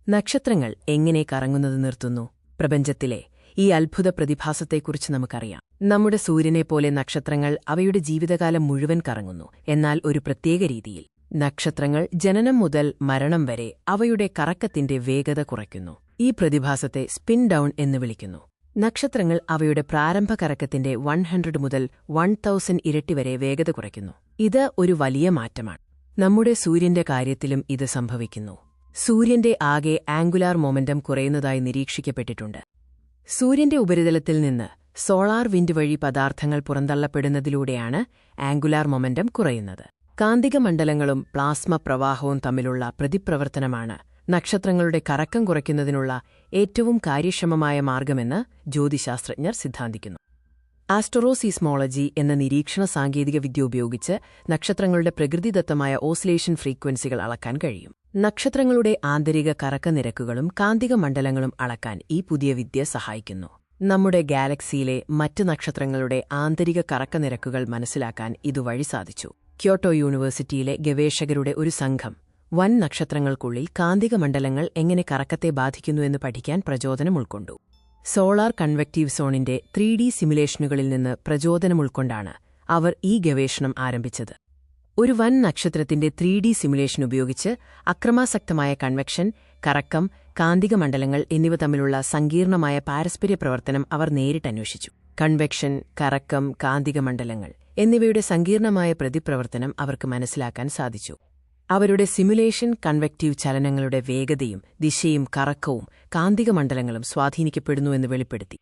നക്ഷത്രങ്ങൾ എങ്ങനെ കറങ്ങുന്നത് നിർത്തുന്നു? പ്രപഞ്ചത്തിലെ ഈ അത്ഭുത പ്രതിഭാസത്തെക്കുറിച്ച് നമുക്കറിയാം. നമ്മുടെ സൂര്യനെപ്പോലെ നക്ഷത്രങ്ങൾ അവയുടെ ജീവിതകാലം മുഴുവൻ കറങ്ങുന്നു, എന്നാൽ ഒരു പ്രത്യേക രീതിയിൽ. നക്ഷത്രങ്ങൾ ജനനം മുതൽ മരണം വരെ അവയുടെ കറക്കത്തിന്റെ വേഗത കുറയ്ക്കുന്നു. ഈ പ്രതിഭാസത്തെ സ്പിൻ ഡൗൺ എന്ന് വിളിക്കുന്നു. നക്ഷത്രങ്ങൾ അവയുടെ പ്രാരംഭ കറക്കത്തിന്റെ 100 മുതൽ 1000 ഇരട്ടി വരെ വേഗത കുറയ്ക്കുന്നു. ഇത് ഒരു വലിയ മാറ്റമാണ്. നമ്മുടെ സൂര്യന്റെ കാര്യത്തിലും ഇത് സംഭവിക്കുന്നു. സൂര്യന്റെ ആകെ ആംഗുലാർ മൊമെന്റം കുറയുന്നതായി നിരീക്ഷിക്കപ്പെട്ടിട്ടുണ്ട്. സൂര്യന്റെ ഉപരിതലത്തിൽ നിന്ന് സോളാർ വിൻഡ് വഴി പദാർത്ഥങ്ങൾ പുറന്തള്ളപ്പെടുന്നതിലൂടെയാണ് ആംഗുലാർ മൊമെന്റം കുറയുന്നത്. കാന്തിക മണ്ഡലങ്ങളും പ്ലാസ്മ പ്രവാഹവും തമ്മിലുള്ള പ്രതിപ്രവർത്തനമാണ് നക്ഷത്രങ്ങളുടെ കറക്കം കുറയ്ക്കുന്നതിനുള്ള ഏറ്റവും കാര്യക്ഷമമായ മാർഗമെന്ന് ജ്യോതിശാസ്ത്രജ്ഞർ സിദ്ധാന്തിക്കുന്നു. ആസ്ട്രോസീസ്മോളജി എന്ന നിരീക്ഷണ സാങ്കേതികവിദ്യ ഉപയോഗിച്ച് നക്ഷത്രങ്ങളുടെ പ്രകൃതിദത്തമായ ഓസിലേഷൻ ഫ്രീക്വൻസികൾ അളക്കാൻ കഴിയും. നക്ഷത്രങ്ങളുടെ ആന്തരിക കറക്ക നിരക്കുകളും കാന്തിക മണ്ഡലങ്ങളും അളക്കാൻ ഈ പുതിയ വിദ്യ സഹായിക്കുന്നു. നമ്മുടെ ഗാലക്സിയിലെ മറ്റ് നക്ഷത്രങ്ങളുടെ ആന്തരിക കറക്ക നിരക്കുകൾ മനസ്സിലാക്കാൻ ഇതുവഴി സാധിച്ചു. ക്യോട്ടോ യൂണിവേഴ്സിറ്റിയിലെ ഗവേഷകരുടെ ഒരു സംഘം വൻ നക്ഷത്രങ്ങൾക്കുള്ളിൽ കാന്തിക മണ്ഡലങ്ങൾ എങ്ങനെ കറക്കത്തെ ബാധിക്കുന്നുവെന്ന് പഠിക്കാൻ പ്രചോദനം ഉൾക്കൊണ്ടു. സോളാർ കൺവെക്റ്റീവ് സോണിന്റെ 3D സിമുലേഷനുകളിൽ നിന്ന് പ്രചോദനം ഉൾക്കൊണ്ടാണ് അവർ ഈ ഗവേഷണം ആരംഭിച്ചത്. ഒരു വൻ നക്ഷത്രത്തിന്റെ 3D സിമുലേഷൻ ഉപയോഗിച്ച് അക്രമാസക്തമായ കൺവെക്ഷൻ, കറക്കം, കാന്തിക മണ്ഡലങ്ങൾ എന്നിവ തമ്മിലുള്ള സങ്കീർണമായ പാരസ്പര്യ പ്രവർത്തനം അവർ നേരിട്ടന്വേഷിച്ചു. കൺവെക്ഷൻ, കറക്കം, കാന്തിക മണ്ഡലങ്ങൾ എന്നിവയുടെ സങ്കീർണമായ പ്രതിപ്രവർത്തനം അവർക്ക് മനസ്സിലാക്കാൻ സാധിച്ചു. അവരുടെ സിമുലേഷൻ കൺവെക്റ്റീവ് ചലനങ്ങളുടെ വേഗതയും ദിശയും കറക്കവും കാന്തിക മണ്ഡലങ്ങളും സ്വാധീനിക്കപ്പെടുന്നുവെന്ന് വെളിപ്പെടുത്തി.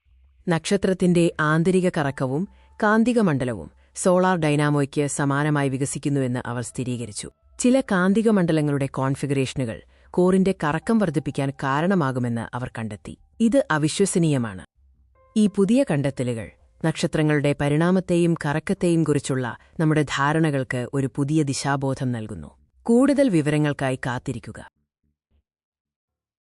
നക്ഷത്രത്തിന്റെ ആന്തരിക കറക്കവും കാന്തിക മണ്ഡലവും സോളാർ ഡൈനാമോയ്ക്ക് സമാനമായി വികസിക്കുന്നുവെന്ന് അവർ സ്ഥിരീകരിച്ചു. ചില കാന്തിക മണ്ഡലങ്ങളുടെ കോൺഫിഗറേഷനുകൾ കോറിന്റെ കറക്കം വർദ്ധിപ്പിക്കാൻ കാരണമാകുമെന്ന് അവർ കണ്ടെത്തി. ഇത് അവിശ്വസനീയമാണ്. ഈ പുതിയ കണ്ടെത്തലുകൾ നക്ഷത്രങ്ങളുടെ പരിണാമത്തെയും കറക്കത്തെയും കുറിച്ചുള്ള നമ്മുടെ ധാരണകൾക്ക് ഒരു പുതിയ ദിശാബോധം നൽകുന്നു. കൂടുതൽ വിവരങ്ങൾക്കായി കാത്തിരിക്കുക.